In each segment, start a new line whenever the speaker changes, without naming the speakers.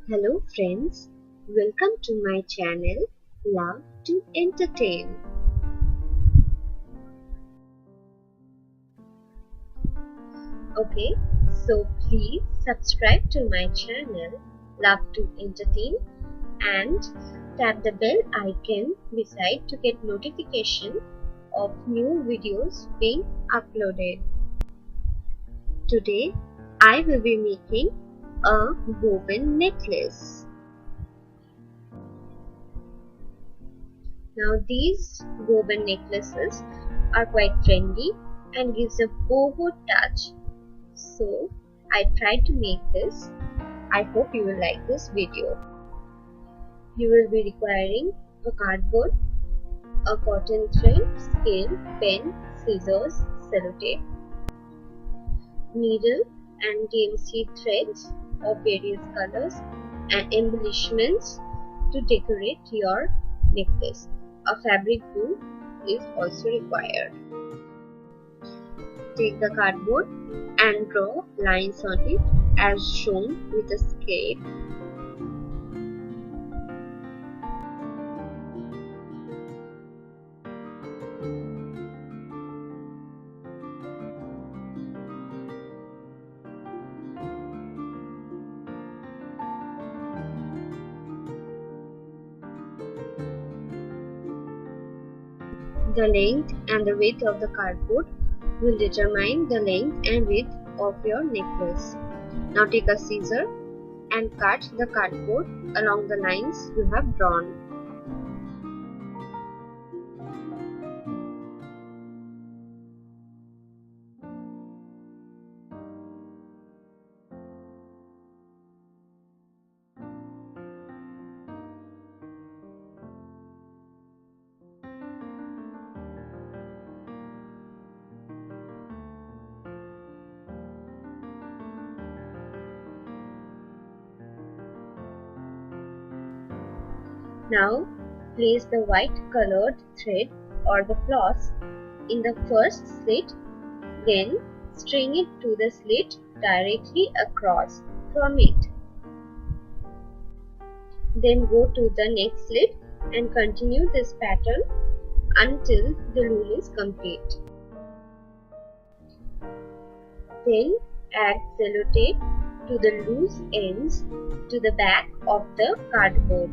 Hello friends, welcome to my channel Love to Entertain. Okay, so please subscribe to my channel Love to Entertain and tap the bell icon beside to get notification of new videos being uploaded. Today I will be making a woven necklace. Now these woven necklaces are quite trendy and gives a boho touch. So I tried to make this. I hope you will like this video. You will be requiring a cardboard, a cotton thread, scale, pen, scissors, sellotape, needle and DMC threads of various colors and embellishments to decorate your necklace. A fabric glue is also required. Take the cardboard and draw lines on it as shown with a scale. The length and the width of the cardboard will determine the length and width of your necklace. Now take a scissor and cut the cardboard along the lines you have drawn. Now place the white colored thread or the floss in the first slit, then string it to the slit directly across from it. Then go to the next slit and continue this pattern until the loom is complete. Then add sellotape to the loose ends to the back of the cardboard.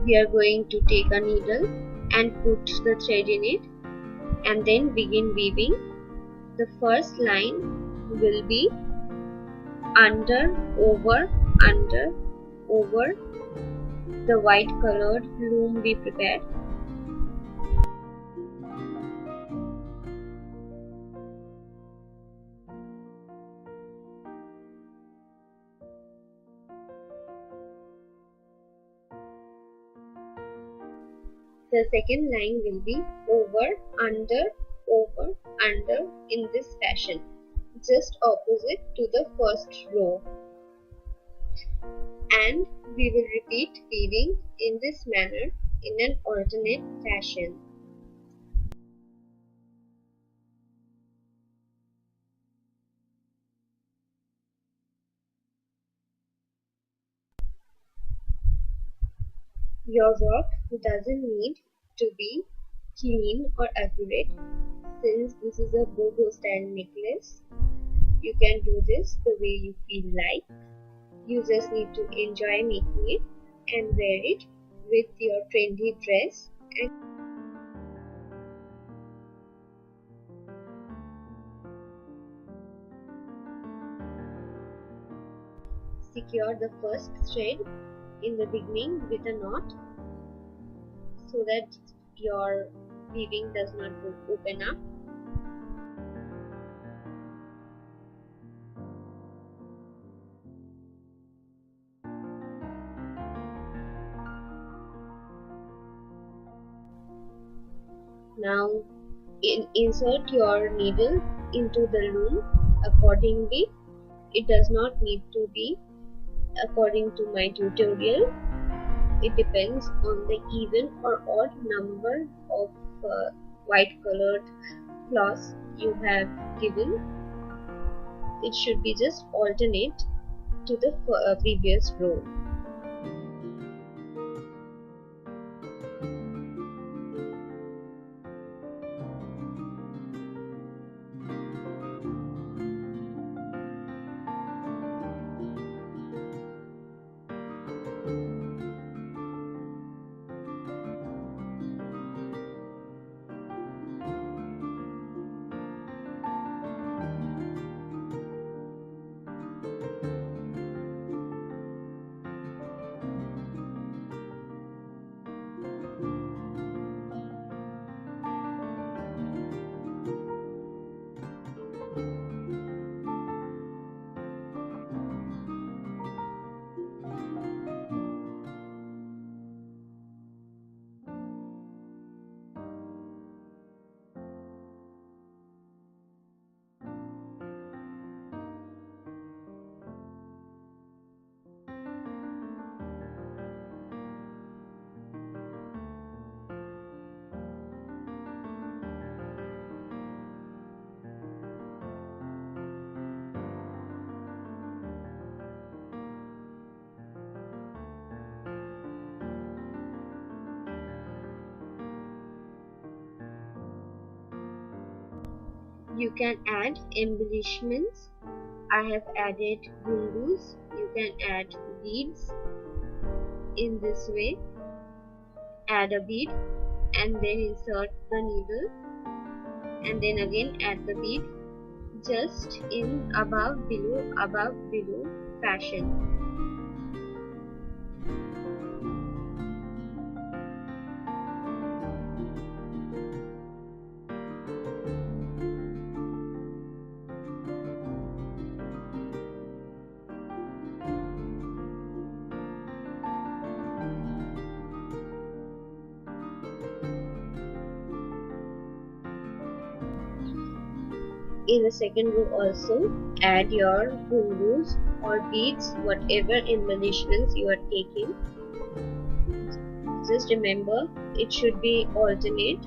We are going to take a needle and put the thread in it and then begin weaving. The first line will be under, over the white colored loom we prepared. The second line will be over, under in this fashion, just opposite to the first row. And we will repeat weaving in this manner in an alternate fashion. Your work doesn't need to be clean or accurate. Since this is a boho style necklace, you can do this the way you feel like. You just need to enjoy making it and wear it with your trendy dress and secure the first thread in the beginning with a knot so that your weaving does not open up. Now insert your needle into the loom accordingly. It does not need to be according to my tutorial. It depends on the even or odd number of white colored cloths you have given. It should be just alternate to the previous row. You can add embellishments. I have added gungus. You can add beads in this way. Add a bead and then insert the needle and then again add the bead, just in above below fashion. In the second row also add your gungus or beads, whatever embellishments you are taking. Just remember, it should be alternate.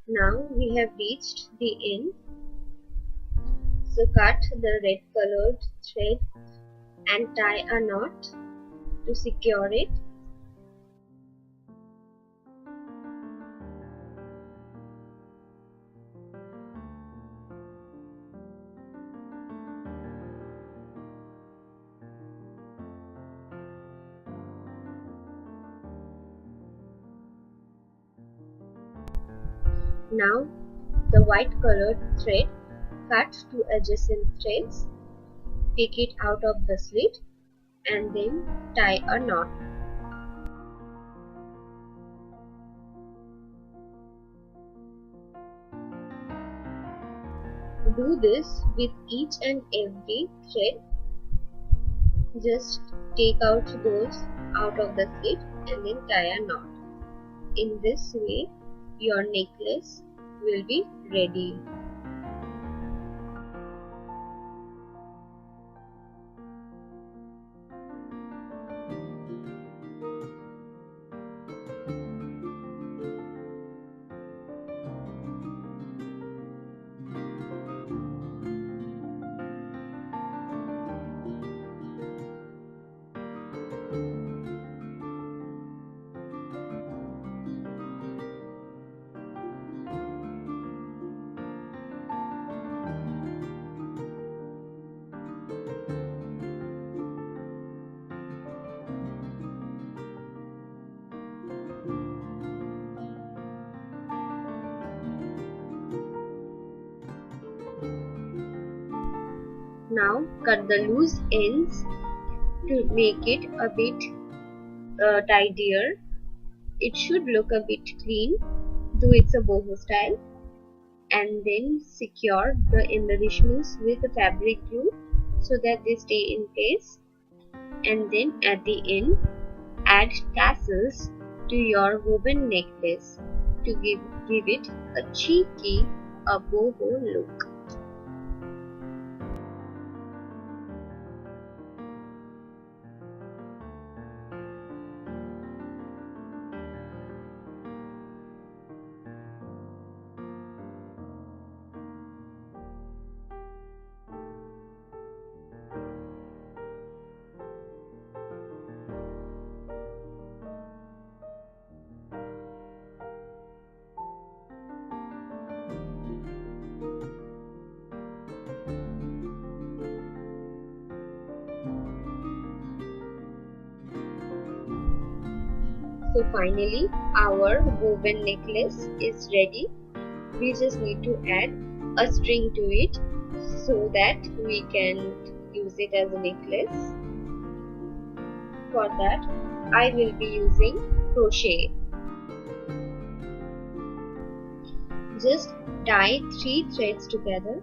Now we have reached the end. So cut the red colored thread and tie a knot to secure it. Now the white colored thread, cut to adjacent threads, take it out of the slit and then tie a knot. Do this with each and every thread. Just take out those out of the slit and then tie a knot. In this way, your necklace will be ready. Now cut the loose ends to make it a bit tidier. It should look a bit clean, though it's a boho style. And then secure the embellishments with the fabric glue so that they stay in place. And then at the end, add tassels to your woven necklace to give it a cheeky, a boho look. So finally, our woven necklace is ready. We just need to add a string to it so that we can use it as a necklace. For that, I will be using crochet. Just tie 3 threads together,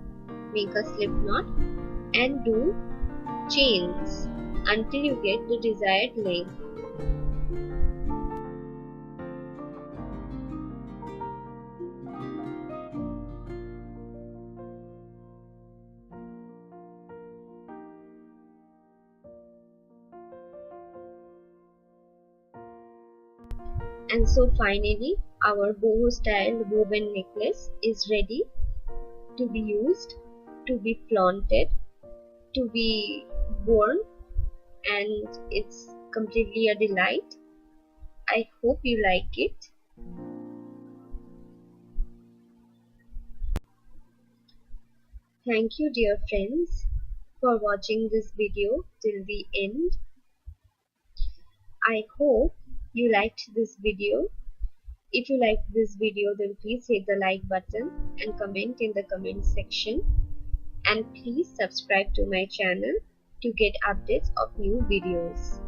make a slip knot and do chains until you get the desired length. And so finally, our boho style woven necklace is ready to be used, to be flaunted, to be worn, and it's completely a delight. I hope you like it. Thank you, dear friends, for watching this video till the end. I hope you liked this video. If you liked this video, then please hit the like button and comment in the comment section. And please subscribe to my channel to get updates of new videos.